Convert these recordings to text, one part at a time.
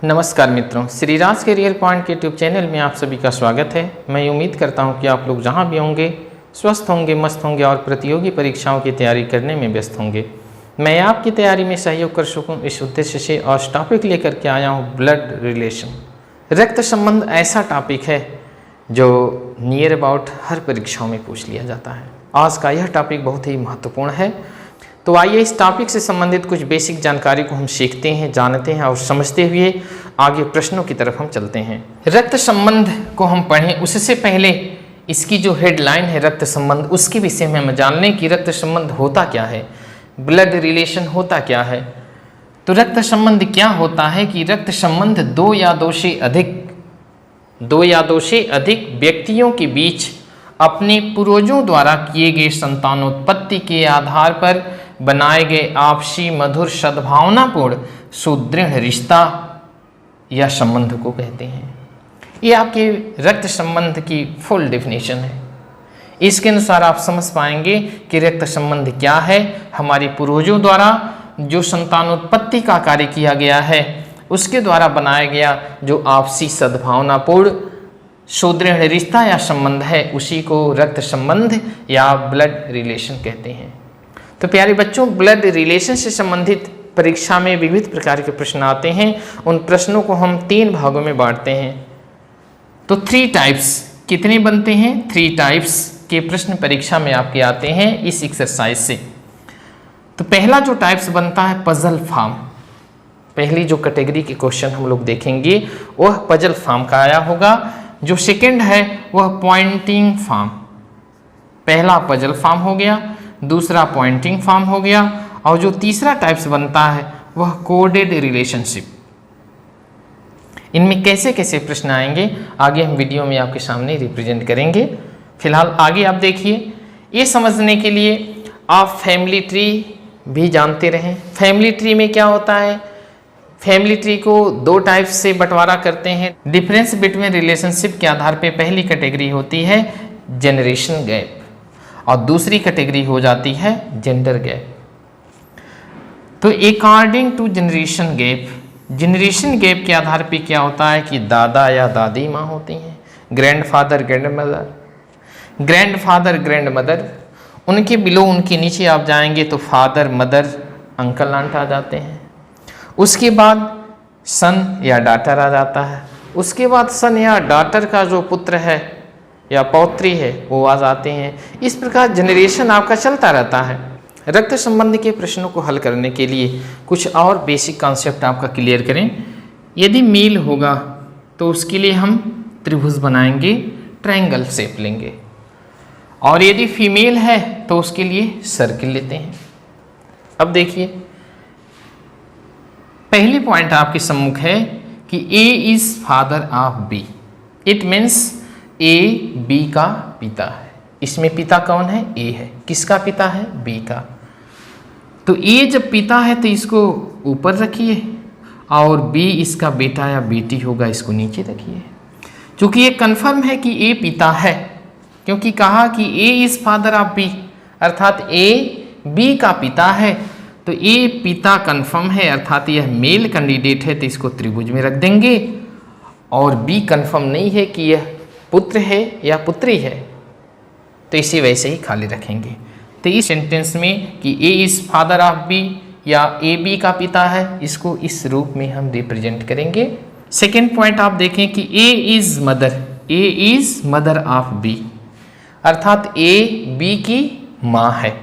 नमस्कार मित्रों, Shri Raj career point के यूट्यूब चैनल में आप सभी का स्वागत है। मैं उम्मीद करता हूं कि आप लोग जहां भी होंगे स्वस्थ होंगे, मस्त होंगे और प्रतियोगी परीक्षाओं की तैयारी करने में व्यस्त होंगे। मैं आपकी तैयारी में सहयोग कर सकूं इस उद्देश्य से आज टॉपिक लेकर के आया हूं ब्लड रिलेशन। रक्त संबंध ऐसा टॉपिक है जो नियर अबाउट हर परीक्षाओं में पूछ लिया जाता है। आज का यह टॉपिक बहुत ही महत्वपूर्ण है, तो आइए इस टॉपिक से संबंधित कुछ बेसिक जानकारी को हम सीखते हैं, जानते हैं और समझते हुए आगे प्रश्नों की तरफ हम चलते हैं। रक्त संबंध को हम पढ़ें उससे पहले इसकी जो हेडलाइन है रक्त संबंध, उसके विषय में हम जान लें कि रक्त संबंध होता क्या है, ब्लड रिलेशन होता क्या है। तो रक्त संबंध क्या होता है कि रक्त संबंध दो या दो से अधिक व्यक्तियों के बीच अपने पूर्वजों द्वारा किए गए संतानोत्पत्ति के आधार पर बनाए गए आपसी मधुर सद्भावनापूर्ण सुदृढ़ रिश्ता या संबंध को कहते हैं। ये आपके रक्त संबंध की फुल डेफिनेशन है। इसके अनुसार आप समझ पाएंगे कि रक्त संबंध क्या है। हमारे पूर्वजों द्वारा जो संतानोत्पत्ति का कार्य किया गया है उसके द्वारा बनाया गया जो आपसी सद्भावनापूर्ण सुदृढ़ रिश्ता या संबंध है, उसी को रक्त संबंध या ब्लड रिलेशन कहते हैं। तो प्यारे बच्चों, ब्लड रिलेशन से संबंधित परीक्षा में विविध प्रकार के प्रश्न आते हैं। उन प्रश्नों को हम 3 भागों में बांटते हैं। तो 3 टाइप्स कितने बनते हैं? 3 टाइप्स के प्रश्न परीक्षा में आपके आते हैं इस एक्सरसाइज से। तो पहला जो टाइप्स बनता है पजल फॉर्म। पहली जो कैटेगरी के क्वेश्चन हम लोग देखेंगे वह पजल फॉर्म का आया होगा। जो सेकंड है वह पॉइंटिंग फॉर्म। पहला पजल फॉर्म हो गया, दूसरा पॉइंटिंग फॉर्म हो गया और जो तीसरा टाइप्स बनता है वह कोडेड रिलेशनशिप। इनमें कैसे कैसे प्रश्न आएंगे आगे हम वीडियो में आपके सामने रिप्रेजेंट करेंगे। फिलहाल आगे आप देखिए। ये समझने के लिए आप फैमिली ट्री भी जानते रहें। फैमिली ट्री में क्या होता है? फैमिली ट्री को 2 टाइप्स से बंटवारा करते हैं। डिफरेंस बिटवीन रिलेशनशिप के आधार पे पहली कैटेगरी होती है जनरेशन गैप और दूसरी कैटेगरी हो जाती है जेंडर गैप। तो अकॉर्डिंग टू जनरेशन गैप के आधार पे क्या होता है कि दादा या दादी माँ होती हैं, ग्रैंडफादर ग्रैंड मदर, उनके बिलो उनके नीचे आप जाएंगे तो फादर मदर अंकल आंट आ जाते हैं। उसके बाद सन या डॉटर आ जाता है। उसके बाद सन या डॉटर का जो पुत्र है या पौत्री है वो आ जाते हैं। इस प्रकार जनरेशन आपका चलता रहता है। रक्त संबंध के प्रश्नों को हल करने के लिए कुछ और बेसिक कॉन्सेप्ट आपका क्लियर करें। यदि मेल होगा तो उसके लिए हम त्रिभुज बनाएंगे, ट्रायंगल शेप लेंगे, और यदि फीमेल है तो उसके लिए सर्किल लेते हैं। अब देखिए, पहली पॉइंट आपके सम्मुख है कि A is father of B. It means A B का पिता है। इसमें पिता कौन है? ए है। किसका पिता है? बी का। तो ए जब पिता है तो इसको ऊपर रखिए और बी इसका बेटा या बेटी होगा, इसको नीचे रखिए। क्योंकि ये कन्फर्म है कि ए पिता है, क्योंकि कहा कि A is father of B, अर्थात ए बी का पिता है। तो ए पिता कन्फर्म है, अर्थात यह मेल कैंडिडेट है, तो इसको त्रिभुज में रख देंगे। और बी कन्फर्म नहीं है कि यह पुत्र है या पुत्री है, तो इसे वैसे ही खाली रखेंगे। तो इस सेंटेंस में कि A is father of B या ए बी का पिता है, इसको इस रूप में हम रिप्रेजेंट करेंगे। सेकेंड पॉइंट आप देखें कि A is mother of B, अर्थात ए बी की माँ है।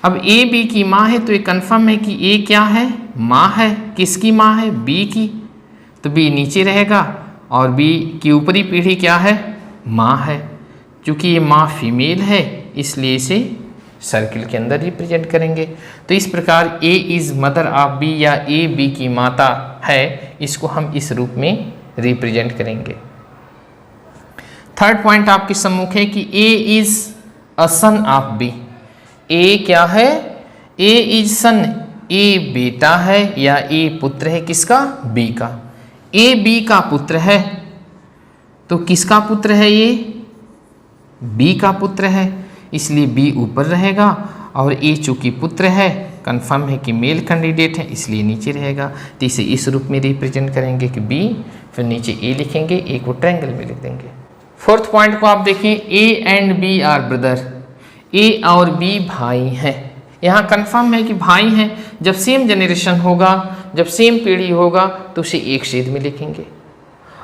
अब ए बी की माँ है तो ये कन्फर्म है कि ए क्या है? माँ है। किसकी माँ है? बी की। तो बी नीचे रहेगा और बी की ऊपरी पीढ़ी क्या है? माँ है। क्योंकि ये माँ फीमेल है इसलिए इसे सर्किल के अंदर रिप्रेजेंट करेंगे। तो इस प्रकार ए इज मदर ऑफ बी या ए बी की माता है, इसको हम इस रूप में रिप्रेजेंट करेंगे। थर्ड पॉइंट आपके सम्मुख है कि A is a son of B. A क्या है? ए इज सन, ए बेटा है या ए पुत्र है, किसका? बी का। ए बी का पुत्र है, तो किसका पुत्र है? ये बी का पुत्र है, इसलिए बी ऊपर रहेगा और ए चूंकि पुत्र है कंफर्म है कि मेल कैंडिडेट है, इसलिए नीचे रहेगा। तो इसे इस रूप में रिप्रेजेंट करेंगे कि बी, फिर नीचे ए लिखेंगे, ए को ट्रायंगल में लिख देंगे। फोर्थ पॉइंट को आप देखें, A and B are brother, A और बी भाई हैं। यहाँ कंफर्म है कि भाई हैं। जब सेम जनरेशन होगा, जब सेम पीढ़ी होगा तो उसे एक छेद में लिखेंगे,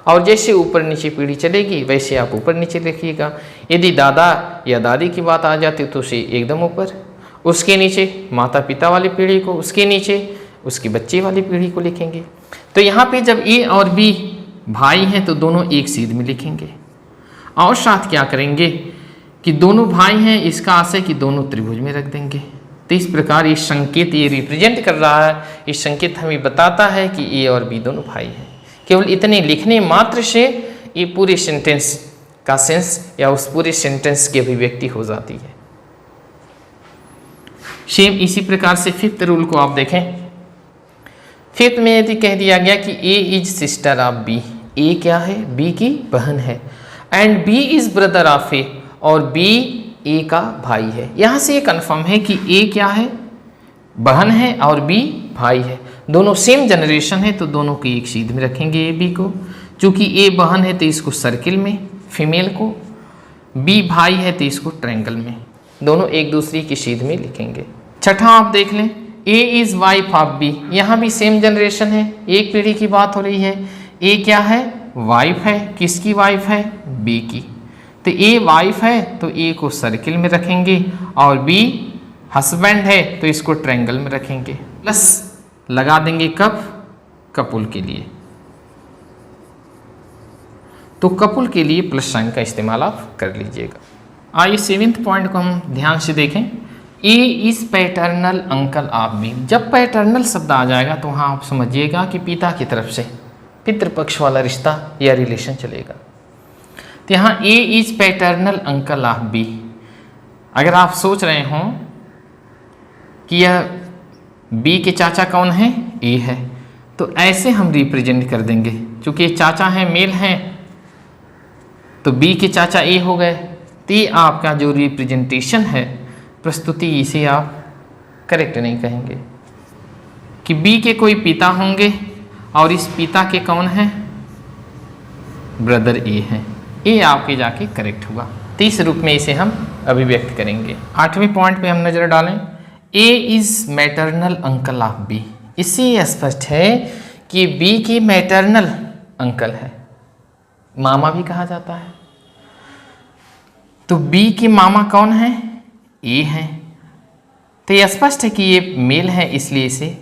और जैसे ऊपर नीचे पीढ़ी चलेगी वैसे आप ऊपर नीचे लिखिएगा। यदि दादा या दादी की बात आ जाती तो उसे एकदम ऊपर, उसके नीचे माता पिता वाली पीढ़ी को, उसके नीचे उसके बच्चे वाली पीढ़ी को लिखेंगे। तो यहाँ पे जब ए और बी भाई हैं तो दोनों एक छेद में लिखेंगे, और साथ क्या करेंगे कि दोनों भाई हैं, इसका आशय कि दोनों त्रिभुज में रख देंगे। तो इस प्रकार ये संकेत ये रिप्रेजेंट कर रहा है, ये संकेत हमें बताता है कि ए और बी दोनों भाई हैं। केवल इतने लिखने मात्र से ये पूरे सेंटेंस का सेंस या उस पूरे सेंटेंस की अभिव्यक्ति हो जाती है। सेम इसी प्रकार से फिफ्थ रूल को आप देखें। फिफ्थ में यदि कह दिया गया कि A is sister of B, A क्या है? बी की बहन है, and B is brother of A, और बी ए का भाई है। यहाँ से ये कन्फर्म है कि ए क्या है? बहन है, और बी भाई है। दोनों सेम जनरेशन है तो दोनों को एक छेद में रखेंगे ए बी को। चूंकि ए बहन है तो इसको सर्किल में, फीमेल को, बी भाई है तो इसको ट्रायंगल में, दोनों एक दूसरे की छेद में लिखेंगे। छठा आप देख लें, ए इज वाइफ ऑफ बी, यहाँ भी सेम जनरेशन है, एक पीढ़ी की बात हो रही है। ए क्या है? वाइफ है। किसकी वाइफ है? बी की। तो ए वाइफ है तो ए को सर्किल में रखेंगे, और बी हस्बैंड है तो इसको ट्रायंगल में रखेंगे। प्लस लगा देंगे कब? कपुल के लिए। तो कपुल के लिए प्लस साइन का इस्तेमाल आप कर लीजिएगा। आइए सेवेंथ पॉइंट को हम ध्यान से देखें। A is paternal uncle of B. जब पैटर्नल शब्द आ जाएगा तो वहाँ आप समझिएगा कि पिता की तरफ से पितृपक्ष वाला रिश्ता या रिलेशन चलेगा। तो यहाँ A is paternal uncle of B. अगर आप सोच रहे हों कि यह बी के चाचा कौन है? ए है, तो ऐसे हम रिप्रेजेंट कर देंगे। चूंकि चाचा हैं, मेल हैं, तो बी के चाचा ए हो गए। तो ये आपका जो रिप्रेजेंटेशन है, प्रस्तुति, इसे आप करेक्ट नहीं कहेंगे कि बी के कोई पिता होंगे और इस पिता के कौन है? ब्रदर ए हैं। ये आपके जाके करेक्ट हुआ। तो इस रूप में इसे हम अभिव्यक्त करेंगे। आठवें पॉइंट पे हम नजर डालें, A is maternal uncle of B. इससे यह स्पष्ट है कि बी की मैटरनल अंकल है, मामा भी कहा जाता है। तो बी के मामा कौन है? ए हैं। तो यह स्पष्ट है कि ये मेल है, इसलिए इसे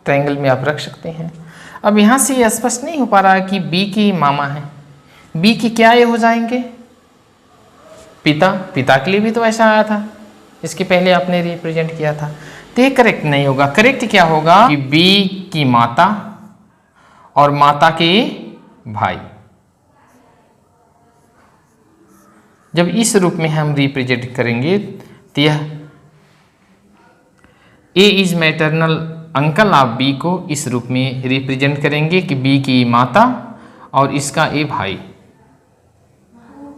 ट्रायंगल में आप रख सकते हैं। अब यहाँ से यह स्पष्ट नहीं हो पा रहा है कि बी की मामा है। बी की क्या ये हो जाएंगे? पिता। पिता के लिए भी तो ऐसा आया था, इसके पहले आपने रिप्रेजेंट किया था। तो ये करेक्ट नहीं होगा। करेक्ट क्या होगा कि बी की माता और माता के भाई। जब इस रूप में हम रिप्रेजेंट करेंगे तो यह A is maternal uncle of B को इस रूप में रिप्रेजेंट करेंगे कि बी की माता और इसका ए भाई,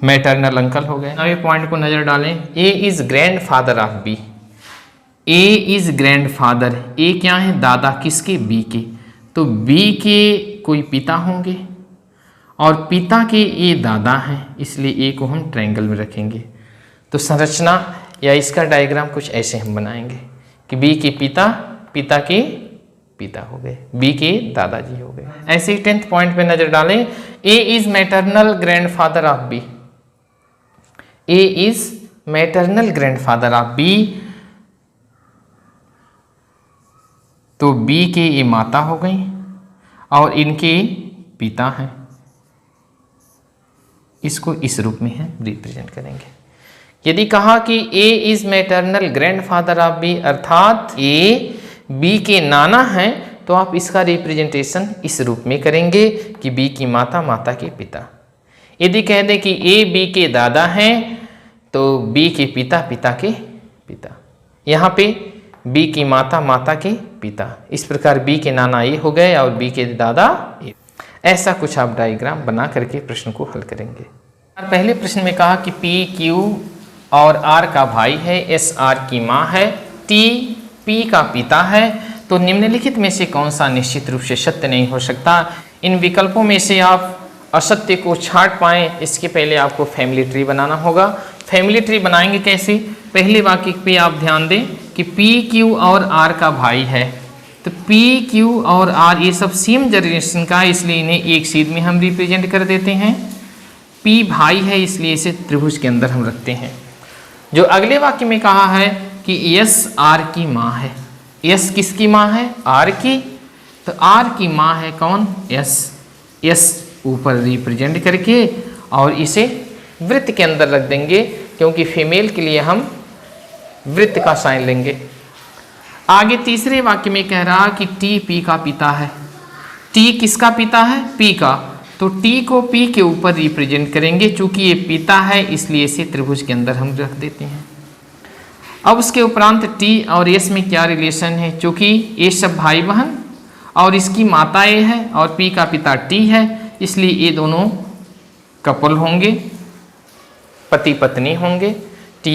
मैटरनल अंकल हो गए। नवे पॉइंट को नजर डालें, A is grand father of B. A is grand father, A क्या है? दादा। किसके? बी के। तो बी के कोई पिता होंगे और पिता के ये दादा हैं, इसलिए ए को हम ट्रायंगल में रखेंगे। तो संरचना या इसका डायग्राम कुछ ऐसे हम बनाएंगे कि बी के पिता, पिता के पिता हो गए, बी के दादाजी हो गए। ऐसे ही 10th पॉइंट पे नजर डालें, A is maternal grandfather of B. A is maternal grandfather of B. तो बी के ये माता हो गई और इनके पिता हैं। इसको इस रूप में हम रिप्रेजेंट करेंगे। यदि कहा कि A is maternal grandfather of B, अर्थात ए बी के नाना हैं, तो आप इसका रिप्रेजेंटेशन इस रूप में करेंगे कि बी की माता, माता के पिता। यदि कह दें कि ए बी के दादा हैं, तो बी के पिता, पिता के पिता। यहाँ पे बी की माता, माता के पिता। इस प्रकार बी के नाना ए हो गए और बी के दादा ए। ऐसा कुछ आप डायग्राम बना करके प्रश्न को हल करेंगे। पहले प्रश्न में कहा कि पी क्यू और आर का भाई है, एस आर की माँ है, टी P का पिता है, तो निम्नलिखित में से कौन सा निश्चित रूप से सत्य नहीं हो सकता। इन विकल्पों में से आप असत्य को छांट पाएं, इसके पहले आपको फैमिली ट्री बनाना होगा। फैमिली ट्री बनाएंगे कैसे? पहले वाक्य पे आप ध्यान दें कि P, Q और R का भाई है, तो P, Q और R ये सब सेम जनरेशन का है, इसलिए इन्हें एक सीध में हम रिप्रेजेंट कर देते हैं। P भाई है, इसलिए इसे त्रिभुज के अंदर हम रखते हैं। जो अगले वाक्य में कहा है कि S R की माँ है, S किसकी माँ है? R की, तो R की माँ है कौन? S ऊपर रिप्रेजेंट करके और इसे वृत्त के अंदर रख देंगे, क्योंकि फीमेल के लिए हम वृत्त का साइन लेंगे। आगे तीसरे वाक्य में कह रहा कि T P का पिता है। T किसका पिता है? P का, तो T को P के ऊपर रिप्रेजेंट करेंगे, चूंकि ये पिता है इसलिए इसे त्रिभुज के अंदर हम रख देते हैं। अब उसके उपरांत T और S में क्या रिलेशन है? चूंकि ये सब भाई बहन और इसकी माता A है और P का पिता T है, इसलिए ये दोनों कपल होंगे, पति पत्नी होंगे। T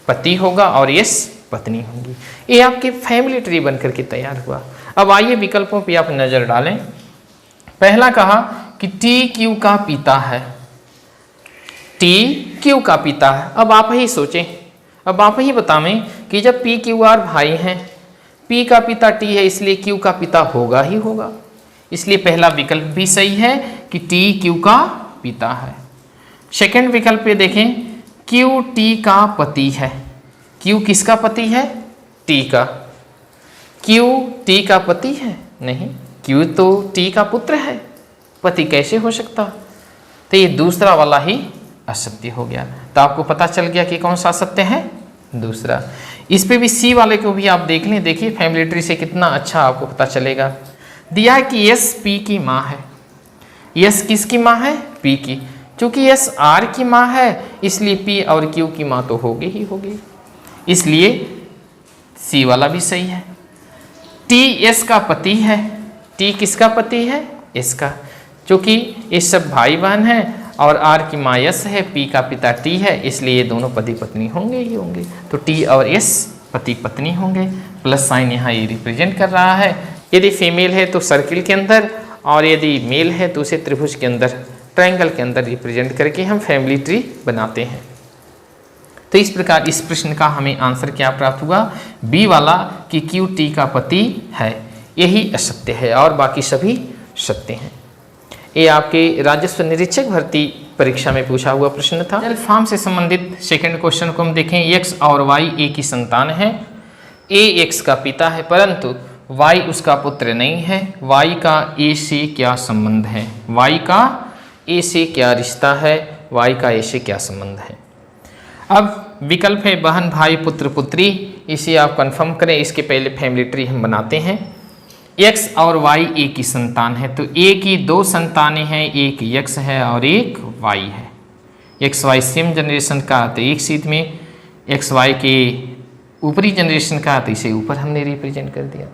पति होगा और S पत्नी होंगी। ये आपके फैमिली ट्री बनकर के तैयार हुआ। अब आइए विकल्पों पे आप नजर डालें। पहला कहा कि T Q का पिता है, T Q का पिता है। अब आप ही सोचें, अब आप ही बतावें कि जब P Q R भाई हैं, P का पिता T है, इसलिए Q का पिता होगा ही होगा, इसलिए पहला विकल्प भी सही है कि T Q का पिता है। सेकंड विकल्प पे देखें, Q T का पति है। Q किसका पति है? T का। Q T का पति है? नहीं, Q तो T का पुत्र है, पति कैसे हो सकता? तो ये दूसरा वाला ही असत्य हो गया। तो आपको पता चल गया कि कौन सा असत्य है? दूसरा। इस पे भी सी वाले को भी आप देख लें, देखिए फैमिली ट्री से कितना अच्छा आपको पता चलेगा। दिया है कि S P की माँ है। S किसकी माँ है? P की। चूंकि S R की माँ है इसलिए P और Q की माँ तो होगी ही होगी, इसलिए C वाला भी सही है। T S का पति है। T किसका पति है? S का। चूंकि ये सब भाई बहन हैं और R की माँ S है, P का पिता T है, इसलिए ये दोनों पति पत्नी होंगे ही होंगे। तो T और S पति पत्नी होंगे। प्लस साइन यहाँ ये रिप्रेजेंट कर रहा है। यदि फीमेल है तो सर्किल के अंदर, और यदि मेल है तो उसे त्रिभुज के अंदर, ट्रायंगल के अंदर रिप्रेजेंट करके हम फैमिली ट्री बनाते हैं। तो इस प्रकार इस प्रश्न का हमें आंसर क्या प्राप्त हुआ? बी वाला कि Q T का पति है, यही असत्य है और बाकी सभी सत्य हैं। ये आपके राजस्व निरीक्षक भर्ती परीक्षा में पूछा हुआ प्रश्न था। जल फार्म से संबंधित सेकंड क्वेश्चन को हम देखें। X और Y A की संतान है। A X का पिता है परंतु Y उसका पुत्र नहीं है। Y का A से क्या संबंध है? Y का A से क्या रिश्ता है? Y का A से क्या संबंध है? अब विकल्प है बहन भाई पुत्र पुत्री, इसे आप कंफर्म करें। इसके पहले फैमिली ट्री हम बनाते हैं। X और Y A की संतान है, तो A की दो संतानें हैं, एक X है और एक Y है। X Y सेम जनरेशन का, तो एक सीध में X Y के ऊपरी जनरेशन का, तो इसे ऊपर हमने रिप्रेजेंट कर दिया।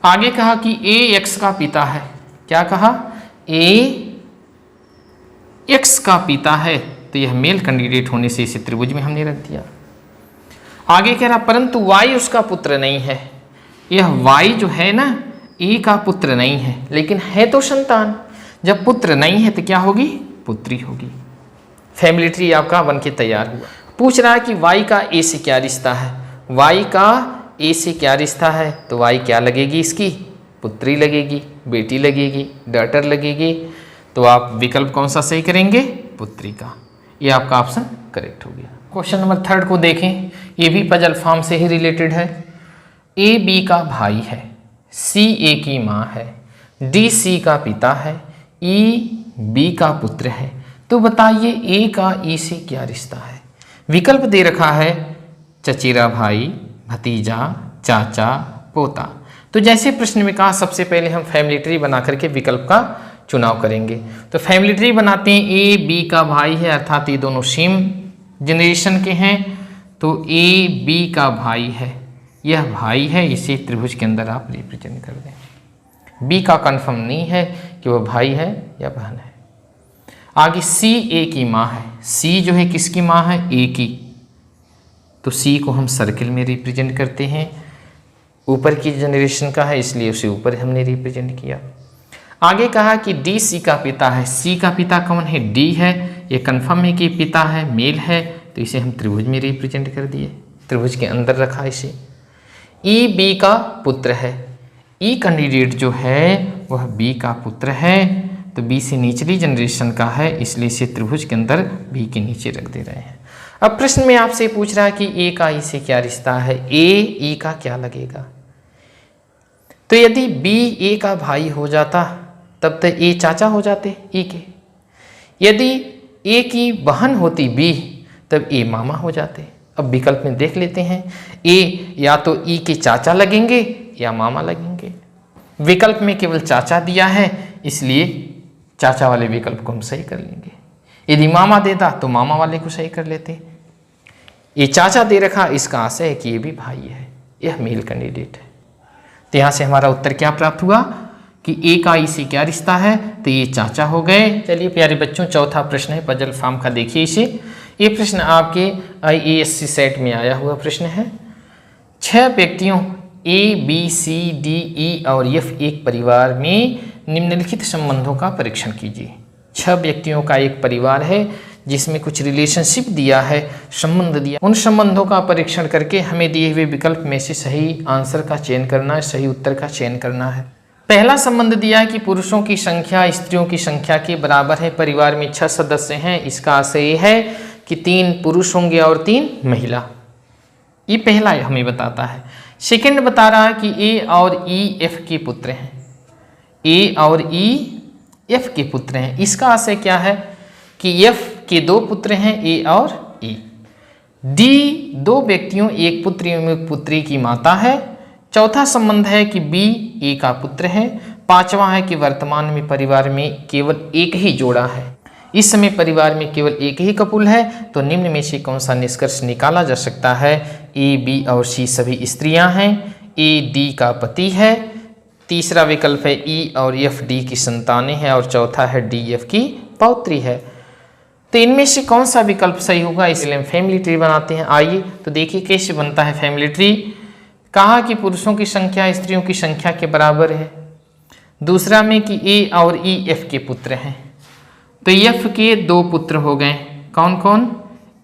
आगे कहा कि A X का पिता है। क्या कहा? A X का पिता है, तो यह मेल कैंडिडेट होने से इसे त्रिभुज में हमने रख दिया। आगे कह रहा परंतु Y उसका पुत्र नहीं है। यह Y जो है ना, A का पुत्र नहीं है, लेकिन है तो संतान। जब पुत्र नहीं है तो क्या होगी? पुत्री होगी। फैमिली ट्री आपका बन के तैयार हुआ। पूछ रहा है कि Y का A से क्या रिश्ता है? Y का A से क्या रिश्ता है? तो Y क्या लगेगी इसकी? पुत्री लगेगी, बेटी लगेगी, डॉटर लगेगी। तो आप विकल्प कौन सा सही करेंगे? पुत्री का। ये आपका ऑप्शन करेक्ट हो गया। क्वेश्चन नंबर 3 को देखें, ये भी पजल फॉर्म से ही रिलेटेड है। A B का भाई है, C A की माँ है, D C का पिता है, E B का पुत्र है। तो बताइए A का E से क्या रिश्ता है? विकल्प दे रखा है चचेरा भाई, भतीजा, चाचा, पोता। तो जैसे प्रश्न में कहा, सबसे पहले हम फैमिली ट्री बना करके विकल्प का चुनाव करेंगे। तो फैमिली ट्री बनाते हैं। A B का भाई है, अर्थात ये दोनों सेम जनरेशन के हैं, तो A B का भाई है, यह भाई है, इसे त्रिभुज के अंदर आप रिप्रेजेंट कर दें। B का कंफर्म नहीं है कि वह भाई है या बहन है। आगे C A की माँ है। C जो है किसकी माँ है? A की। तो सी को हम सर्किल में रिप्रेजेंट करते हैं, ऊपर की जनरेशन का है इसलिए उसे ऊपर हमने रिप्रेजेंट किया। आगे कहा कि डी सी का पिता है। सी का पिता कौन है? डी है। ये कन्फर्म है कि पिता है, मेल है, तो इसे हम त्रिभुज में रिप्रेजेंट कर दिए, त्रिभुज के अंदर रखा इसे। ई बी का पुत्र है। ई कैंडिडेट जो है वह बी का पुत्र है, तो बी से निचली जनरेशन का है, इसलिए इसे त्रिभुज के अंदर बी के नीचे रख दे रहे हैं। अब प्रश्न में आपसे पूछ रहा है कि ए का ई से क्या रिश्ता है, ए ई का क्या लगेगा? तो यदि बी ए का भाई हो जाता तब तो ए चाचा हो जाते ई के। यदि ए की बहन होती बी तब ए मामा हो जाते। अब विकल्प में देख लेते हैं, ए या तो ई के चाचा लगेंगे या मामा लगेंगे। विकल्प में केवल चाचा दिया है, इसलिए चाचा वाले विकल्प को हम सही कर लेंगे। यदि मामा देता तो मामा वाले को सही कर लेते। ये चाचा दे रखा, इसका आशय है कि ये भी भाई है, यह मेल कैंडिडेट है। तो यहाँ से हमारा उत्तर क्या प्राप्त हुआ कि ए का ई से क्या रिश्ता है, तो ये चाचा हो गए। चलिए प्यारे बच्चों, चौथा प्रश्न है पजल फॉर्म का, देखिए इसे। ये प्रश्न आपके IASC सेट में आया हुआ प्रश्न है। 6 व्यक्तियों A B C D E और एफ एक परिवार में निम्नलिखित संबंधों का परीक्षण कीजिए। 6 व्यक्तियों का एक परिवार है जिसमें कुछ रिलेशनशिप दिया है, संबंध दिया। उन संबंधों का परीक्षण करके हमें दिए हुए विकल्प में से सही आंसर का चयन करना है, सही उत्तर का चयन करना है। पहला संबंध दिया है कि पुरुषों की संख्या स्त्रियों की संख्या के बराबर है। परिवार में 6 सदस्य हैं, इसका आशय ये है कि 3 पुरुष होंगे और 3 महिला। ये पहला हमें बताता है। सेकंड बता रहा है कि ए और ई एफ के पुत्र हैं। ए और ई एफ के पुत्र हैं, इसका आशय क्या है कि एफ के 2 पुत्र हैं, ए और ई। डी 2 व्यक्तियों एक पुत्र एवं एक पुत्री की माता है। चौथा संबंध है कि बी ए का पुत्र है। पांचवा है कि वर्तमान में परिवार में केवल एक ही जोड़ा है। इस समय परिवार में केवल एक ही कपुल है, तो निम्न में से कौन सा निष्कर्ष निकाला जा सकता है? ए बी और सी सभी स्त्रियां हैं, ए डी का पति है। तीसरा विकल्प है ई और एफ डी की संतानें हैं, और चौथा है डी एफ की पौत्री है। तो इनमें से कौन सा विकल्प सही होगा, इसलिए हम फैमिली ट्री बनाते हैं। आइए तो देखिए कैसे बनता है फैमिली ट्री। कहा कि पुरुषों की संख्या स्त्रियों की संख्या के बराबर है। दूसरा में कि ए और ई एफ के पुत्र हैं, तो एफ के 2 पुत्र हो गए। कौन कौन?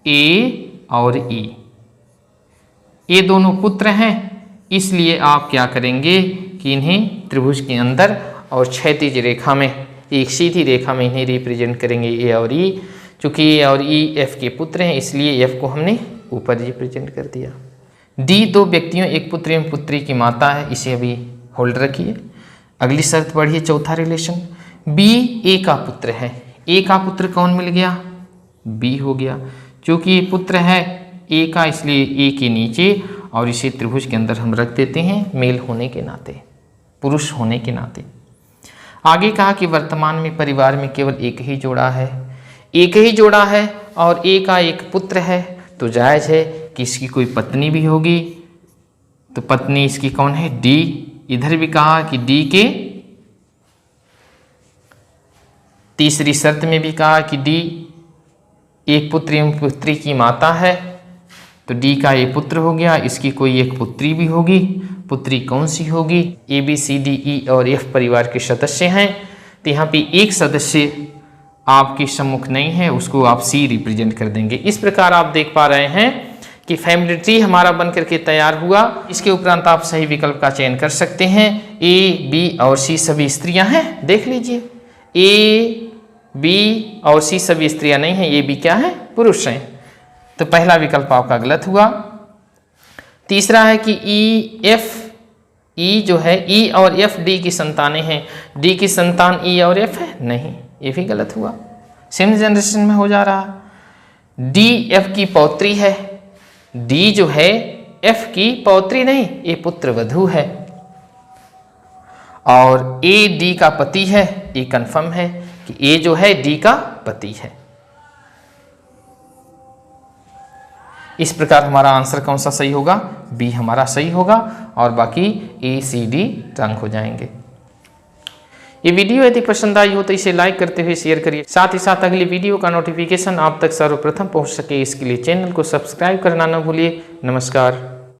ए और ई। ये दोनों पुत्र हैं, इसलिए आप क्या करेंगे कि इन्हें त्रिभुज के अंदर और क्षैतिज रेखा में, एक सीधी रेखा में इन्हें रिप्रेजेंट करेंगे ए और ई। चूंकि ए और ई एफ के पुत्र हैं, इसलिए एफ को हमने ऊपर रिप्रेजेंट कर दिया। डी 2 व्यक्तियों एक पुत्र एवं पुत्री की माता है, इसे अभी होल्ड रखिए। अगली शर्त बढ़िए, चौथा रिलेशन। बी ए का पुत्र है। ए का पुत्र कौन मिल गया? बी हो गया। क्योंकि ये पुत्र है ए का, इसलिए ए के नीचे, और इसे त्रिभुज के अंदर हम रख देते हैं मेल होने के नाते, पुरुष होने के नाते। आगे कहा कि वर्तमान में परिवार में केवल एक ही जोड़ा है। एक ही जोड़ा है और ए का एक पुत्र है, तो जायज़ है कि इसकी कोई पत्नी भी होगी। तो पत्नी इसकी कौन है? डी। इधर भी कहा कि डी के, तीसरी शर्त में भी कहा कि डी एक पुत्र एवं पुत्री की माता है, तो डी का ये पुत्र हो गया, इसकी कोई एक पुत्री भी होगी। पुत्री कौन सी होगी? A B C D E और एफ परिवार के सदस्य हैं, तो यहाँ पे एक सदस्य आपके सम्मुख नहीं है, उसको आप सी रिप्रेजेंट कर देंगे। इस प्रकार आप देख पा रहे हैं कि फैमिली ट्री हमारा बन करके तैयार हुआ। इसके उपरांत आप सही विकल्प का चयन कर सकते हैं। ए बी और सी सभी स्त्रियां हैं, देख लीजिए। ए बी और सी सभी स्त्रियां नहीं हैं, ये बी क्या है? पुरुष हैं। तो पहला विकल्प आपका गलत हुआ। तीसरा है कि ई एफ, ई जो है ई और एफ डी की संतानें हैं, डी की संतान ई और एफ है नहीं, ये भी गलत हुआ। सेम जनरेशन में हो जा रहा। डी एफ की पौत्री है, डी जो है एफ की पौत्री नहीं, ये पुत्र वधू है। और ए डी का पति है, ये कंफर्म है कि ए जो है डी का पति है। इस प्रकार हमारा आंसर कौन सा सही होगा? बी हमारा सही होगा, और बाकी ए सी डी रंग हो जाएंगे। ये वीडियो यदि पसंद आई हो तो इसे लाइक करते हुए शेयर करिए। साथ ही साथ अगली वीडियो का नोटिफिकेशन आप तक सर्वप्रथम पहुंच सके इसके लिए चैनल को सब्सक्राइब करना न भूलिए। नमस्कार।